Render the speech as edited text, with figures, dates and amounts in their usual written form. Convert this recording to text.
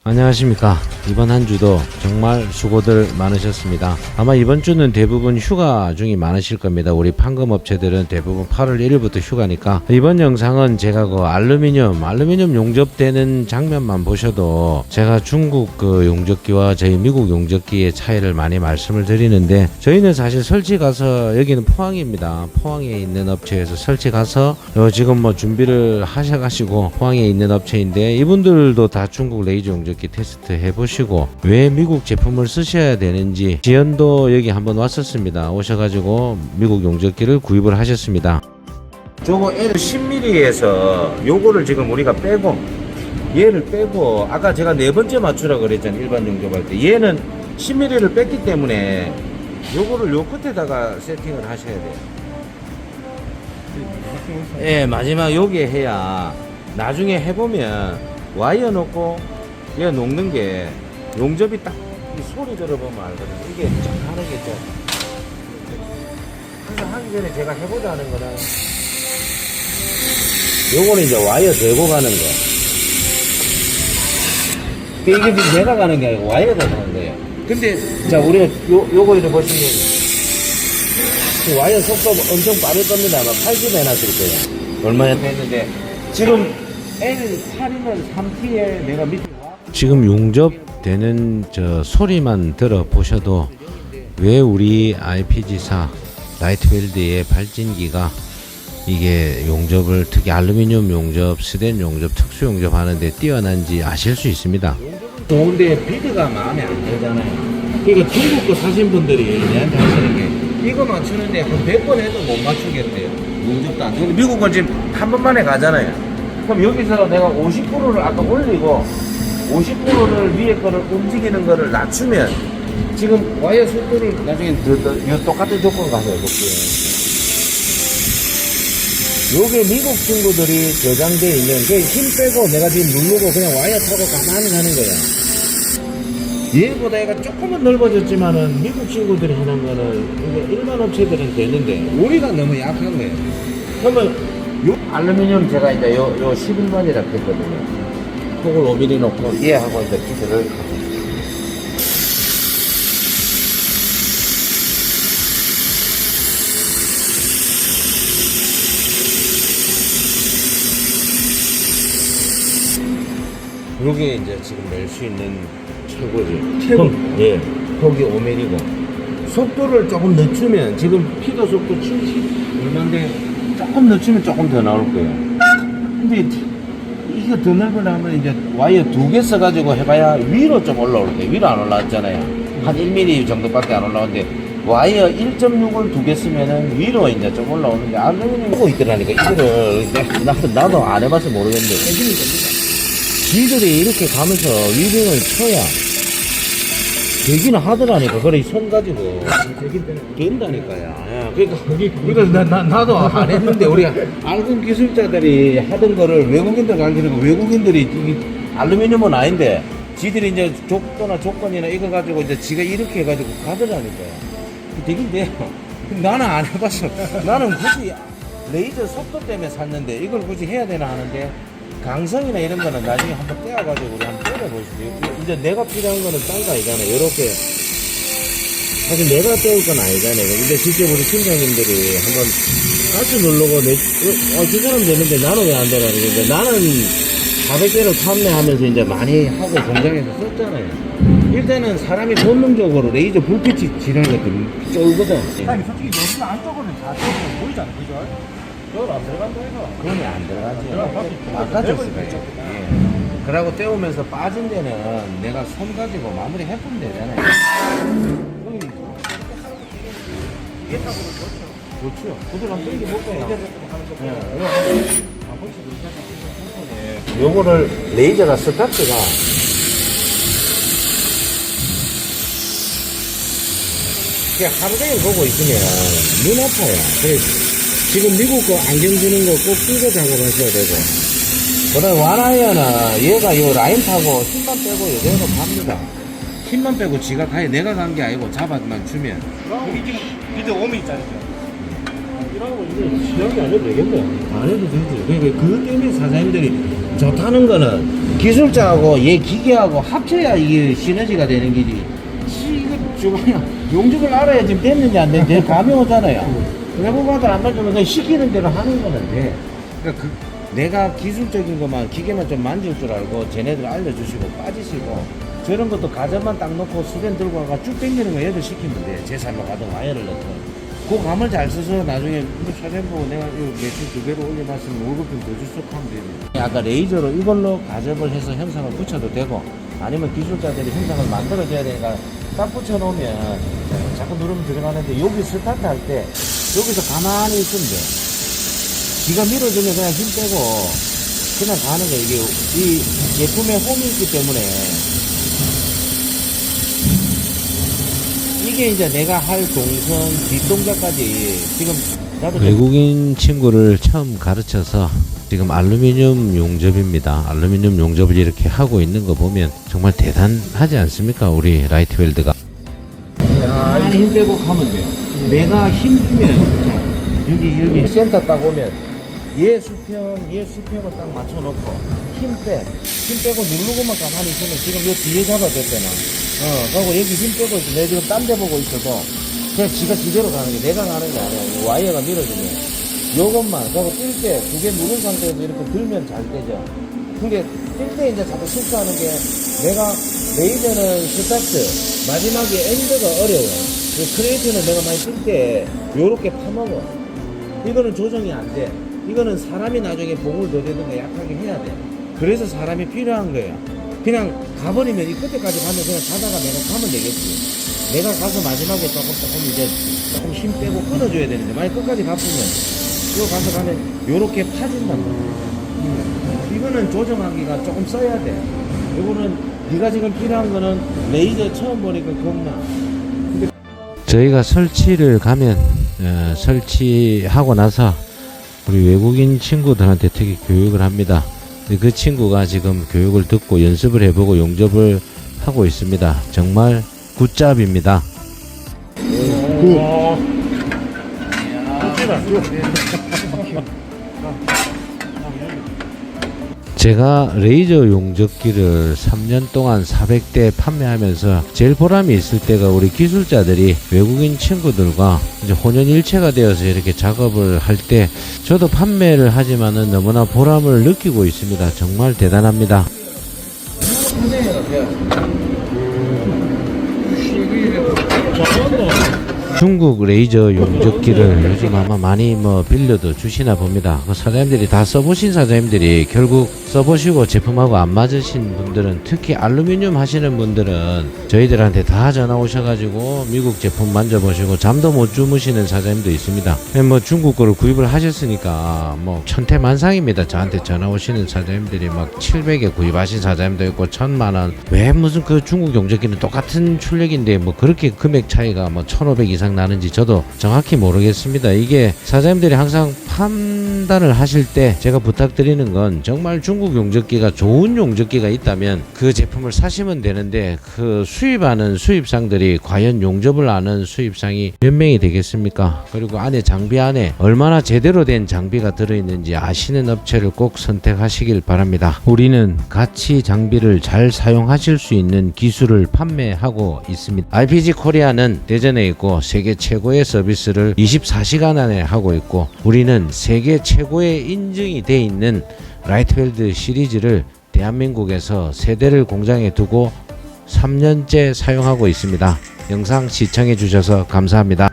안녕하십니까. 이번 한 주도 정말 수고들 많으셨습니다. 아마 이번 주는 대부분 휴가 중이 많으실 겁니다. 우리 판검업체들은 대부분 8월 1일부터 휴가니까 이번 영상은 제가 그 알루미늄 용접되는 장면만 보셔도 제가 중국 그 용접기와 저희 미국 용접기의 차이를 많이 말씀을 드리는데, 저희는 사실 설치 가서, 여기는 포항입니다. 포항에 있는 업체에서 설치 가서 지금 뭐 준비를 하셔가지고 포항에 있는 업체인데, 이분들도 다 중국 레이저 용접기 테스트 해보시고 왜 미국 제품을 쓰셔야 되는지 지연도 여기 한번 왔었습니다. 오셔가지고 미국 용접기를 구입을 하셨습니다. 저거 L 10mm에서 요거를 지금 우리가 빼고, 얘를 빼고, 아까 제가 네 번째 맞추라 그랬잖아요. 일반 용접할 때 얘는 10mm를 뺐기 때문에 요거를 요 끝에다가 세팅을 하셔야 돼요. 예, 마지막 여기에 해야 나중에 해보면 와이어 놓고 얘 녹는 게 용접이 딱 이 소리 들어보면 알거든요. 이게 쫙 하는 게 좀 항상 하기 전에 제가 해보자 하는 거는 요거는 이제 와이어 들고 가는 거. 이게 지금 내가 가는 게 아니고 와이어가 가는 거예요. 근데 자, 우리가 요거 이렇게 보시면 그 와이어 속도 엄청 빠를 겁니다. 아마 80 해놨을 거예요. 얼마였다 했는데 지금 L8이면 3T에 내가 밑에 지금 용접되는 저 소리만 들어보셔도 왜 우리 IPG4 라이트웰드의 발진기가 이게 용접을, 특히 알루미늄 용접, 스텐 용접, 특수 용접 하는데 뛰어난지 아실 수 있습니다. 좋은데 비드가 마음에 안 들잖아요. 그러니까 중국 거 사신 분들이 내한테 하시는 게 이거 맞추는데 한 100번 해도 못 맞추겠대요. 용접도 안 되고. 미국 건 지금 한 번만에 가잖아요. 그럼 여기서 내가 50%를 아까 올리고 50%를 위에 거를 움직이는 거를 낮추면 지금 와이어 속도를 나중에 똑같은 조건 가서 해볼게요. 요게 미국 친구들이 저장되어 있는 그 힘 빼고 내가 지금 누르고 그냥 와이어 타고 가만히 가는 거야. 얘보다 얘가 조금은 넓어졌지만은 미국 친구들이 하는 거는 일반 업체들은 되는데 우리가 너무 약한 거예요. 그러면 요 알루미늄 제가 이제 요 11만이라고 했거든요. 폭을 5mm 놓고 얘하고 이제 기술을 요게 이제 지금 낼 수 있는 최고지. 최고. 예. 폭이 5mm고 속도를 조금 늦추면 지금 피도 속도 70 얼마인데 조금 늦추면 조금 더 나올 거예요. 근데 이거 더 넓으려면 이제 와이어 2개 써가지고 해봐야 위로 좀 올라올 때 위로 안 올라왔잖아요. 한 1mm 정도밖에 안 올라오는데 와이어 1.6을 2개 쓰면은 위로 이제 좀 올라오는데 알루미늄 보고 있더라니까. 이거를 나도 안 해봐서 모르겠는데 지들이 이렇게 가면서 위빙을 쳐야 되기는 하더라니까. 그래 손 가지고 된다니까요. 그러니까 나도 안 했는데 우리가 알고 기술자들이 하던 거를 외국인들 가르치는 거, 외국인들이 알루미늄은 아닌데 지들이 이제 족도나 조건이나 이거 가지고 이제 지가 이렇게 해가지고 가더라니까요. 되긴 돼요. 나는 안 해봤어. 나는 굳이 레이저 속도 때문에 샀는데 이걸 굳이 해야 되나 하는데, 강성이나 이런 거는 나중에 한번 떼어가지고 우리 한번 때려보시죠. 이제 내가 필요한 거는 딴 거 아니잖아요. 요렇게. 사실 내가 떼올 건 아니잖아요. 근데 실제 우리 팀장님들이 한번 가스 누르고 저 사람 되는데 나는 왜 안 되나. 그러는데 나는 400개를 판매하면서 이제 많이 하고 공장에서 썼잖아요. 일단은 사람이 본능적으로 레이저 불빛이 지나는 것도 쫄거든. 아니, 솔직히 여기 안쪽으로는 다 보이잖아, 그죠? 여기 안 들어간다 해서. 그러면 안 들어가지. 바꿔줄 수가 있죠. 예. 그러고 떼우면서 빠진 데는 내가 손 가지고 마무리 해보면 되잖아요. 이게 타고 좋죠. 그렇죠. 그대로 한번 땡겨 볼까요? 요거를 레이저가 스타트가 그냥 하루 종일 보고 있으면 눈 아파요. 그래서 지금 미국 거 안경 주는 거 꼭 끼고 작업하셔야 되고, 그다음에 와라이어는 얘가 요 라인 타고 힘만 빼고 요대로 갑니다. 힘만 빼고 지가 가요. 내가 간 게 아니고 잡아만 주면. 여기 지금 비드 5mm짜리죠. 이러고 이제 시험이 안 해도 되겠네. 안 해도 되지. 그러니까 그것 때문에 사장님들이 좋다는 거는 기술자하고 얘 기계하고 합쳐야 이게 시너지가 되는 거지. 이거 주방이야. 용접을 알아야 지금 됐는지 안 됐는지 감이 오잖아요. 외부가들 안 맞으면 그냥 시키는 대로 하는 거는 돼. 그러니까 내가 기술적인 것만 기계만 좀 만질 줄 알고 쟤네들 알려주시고 빠지시고 저런 것도 가전만 딱 놓고 수변 들고 와가 쭉 당기는 거 얘들 시키면 돼. 제살로 가든 와이어를 넣든. 그 감을 잘 써서 나중에 뭐 사장보고 내가 이거 매출 2배로 올려놨으면 월급 좀 더 줄수 하면 되지. 아까 레이저로 이걸로 가접을 해서 현상을 붙여도 되고 아니면 기술자들이 현상을 만들어줘야 되니까 딱 붙여놓으면 자꾸 누르면 들어가는데 여기 스타트 할 때 여기서 가만히 있으면 돼. 기가 밀어주면 그냥 힘 빼고 그냥 가는 거야. 이게 이 제품에 홈이 있기 때문에 이게 이제 내가 할 동선 뒷동작까지 지금 나도 외국인 친구를 처음 가르쳐서 지금 알루미늄 용접입니다. 알루미늄 용접을 이렇게 하고 있는 거 보면 정말 대단하지 않습니까? 우리 라이트웰드가. 힘 빼고 가면 돼요. 내가 힘 주면 여기 센터 딱 오면 얘 수평을 딱 맞춰놓고 힘 빼고 누르고만 가만히 있으면 지금 요 뒤에 잡아줬잖아. 그리고 여기 힘 빼고 있어. 내가 지금 딴 데 보고 있어도 그냥 지가 지대로 가는 게 내가 가는 게 아니야. 이 와이어가 밀어주면 요것만 그리고 뛸 때 두 개 누른 상태에서 이렇게 들면 잘 되죠. 근데 뛸 때 이제 자꾸 실수하는 게 내가 레이저는 스타트 마지막에 엔드가 어려워. 크레이트는 내가 많이 뛸 때 요렇게 파먹어. 이거는 조정이 안 돼. 이거는 사람이 나중에 봉을 더 대든가 약하게 해야 돼. 그래서 사람이 필요한 거예요. 그냥 가버리면 이 끝에까지 가면 그냥 가다가 내가 가면 되겠지. 내가 가서 마지막에 조금 이제 조금 힘 빼고 끊어줘야 되는데 만약 끝까지 가쁘면 이거 가서 가면 요렇게 파진단 말이야. 이거는 조정하기가 조금 써야 돼. 이거는 네가 지금 필요한 거는 레이저 처음 보니까 겁나. 저희가 설치를 가면 설치하고 나서 우리 외국인 친구들한테 특히 교육을 합니다. 그 친구가 지금 교육을 듣고 연습을 해보고 용접을 하고 있습니다. 정말 굿잡입니다. 제가 레이저 용접기를 3년 동안 400대 판매하면서 제일 보람이 있을 때가 우리 기술자들이 외국인 친구들과 이제 혼연일체가 되어서 이렇게 작업을 할 때 저도 판매를 하지만은 너무나 보람을 느끼고 있습니다. 정말 대단합니다. 중국 레이저 용접기를 요즘 아마 많이 빌려도 주시나 봅니다. 그 사장님들이 다 써보신 사장님들이 결국 써보시고 제품하고 안 맞으신 분들은 특히 알루미늄 하시는 분들은 저희들한테 다 전화 오셔가지고 미국 제품 만져보시고 잠도 못 주무시는 사장님도 있습니다. 중국 거를 구입을 하셨으니까 천태만상입니다. 저한테 전화 오시는 사장님들이 막 700에 구입하신 사장님도 있고 1000만원 왜 무슨 그 중국 용접기는 똑같은 출력인데 그렇게 금액 차이가 1500 이상 나는지 저도 정확히 모르겠습니다. 이게 사장님들이 항상 판단을 하실 때 제가 부탁드리는 건 정말 중국 용접기가 좋은 용접기가 있다면 그 제품을 사시면 되는데 그 수입하는 수입상들이 과연 용접을 아는 수입상이 몇 명이 되겠습니까? 그리고 안에 장비 안에 얼마나 제대로 된 장비가 들어있는지 아시는 업체를 꼭 선택하시길 바랍니다. 우리는 같이 장비를 잘 사용하실 수 있는 기술을 판매하고 있습니다. RPG 코리아는 대전에 있고 세계 최고의 서비스를 24시간 안에 하고 있고 우리는 세계 최고의 인증이 돼 있는 라이트웰드 시리즈를 대한민국에서 세대를 공장에 두고 3년째 사용하고 있습니다. 영상 시청해 주셔서 감사합니다.